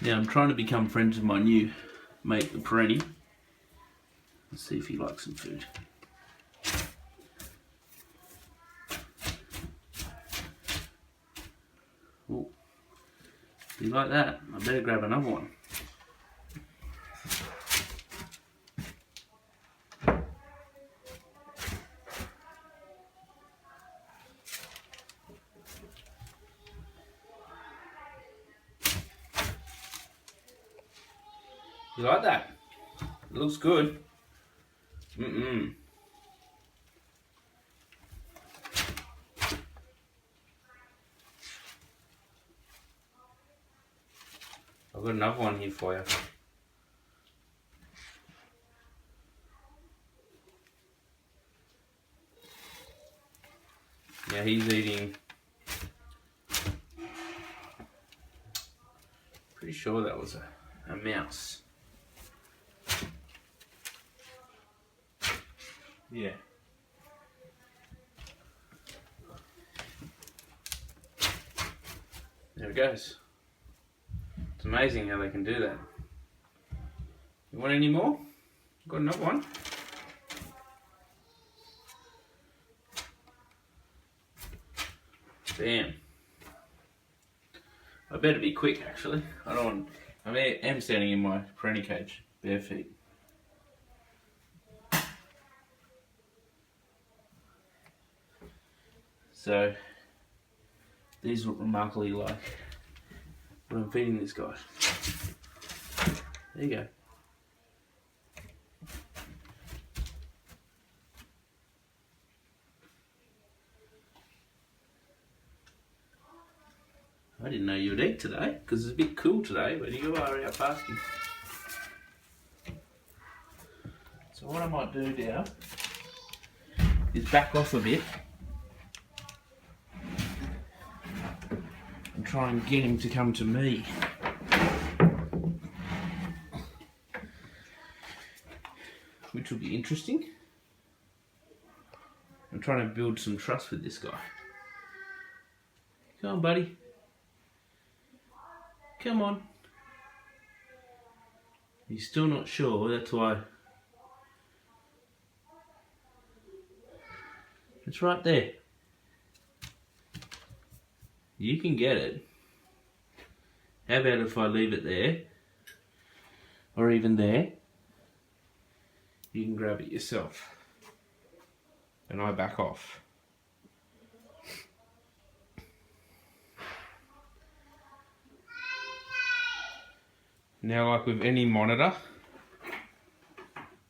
Now I'm trying to become friends with my new mate, the perentie. Let's see if he likes some food. Oh, you like that? I better grab another one. You like that? It looks good. Mm-mm. I've got another one here for you. Now he's eating, pretty sure that was a mouse. Yeah. There it goes. It's amazing how they can do that. You want any more? Got another one. Bam. I better be quick actually. I am standing in my perentie cage, bare feet. So these look remarkably like what I'm feeding this guy. There you go. I didn't know you would eat today because it's a bit cool today, but you are out basking. So what I might do now is back off a bit and try and get him to come to me. Which will be interesting. I'm trying to build some trust with this guy. Come on, buddy. Come on. He's still not sure, that's why. It's right there. You can get it. How about if I leave it there? Or even there? You can grab it yourself. And I back off. Now, like with any monitor,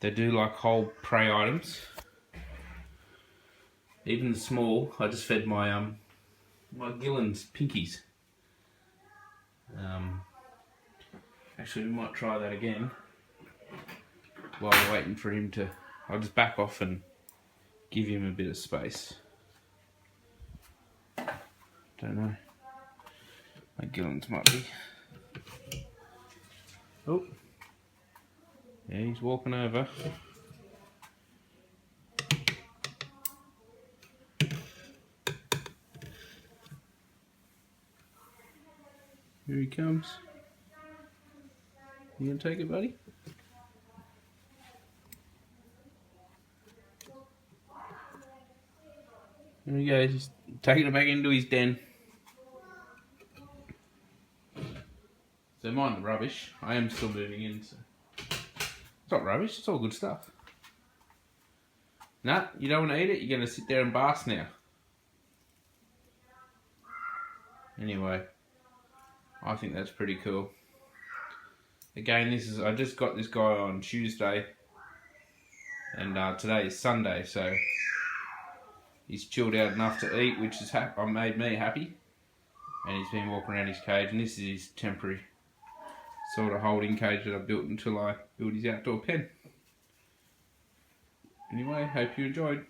they do like hold prey items. Even the small, I just fed my my Gillen's pinkies. Actually, we might try that again while we're waiting for him to. I'll just back off and give him a bit of space. Don't know. My Gillen's might be. Oh, yeah, he's walking over. Here he comes. You gonna take it, buddy? There he goes. He's taking it back into his den. So mind the rubbish. I am still moving in. So. It's not rubbish. It's all good stuff. Nah, you don't want to eat it. You're going to sit there and bask now. Anyway, I think that's pretty cool. Again, I just got this guy on Tuesday, and today is Sunday, so he's chilled out enough to eat, which has made me happy. And he's been walking around his cage, and this is his temporary sort of holding cage that I built until I build his outdoor pen. Anyway, hope you enjoyed.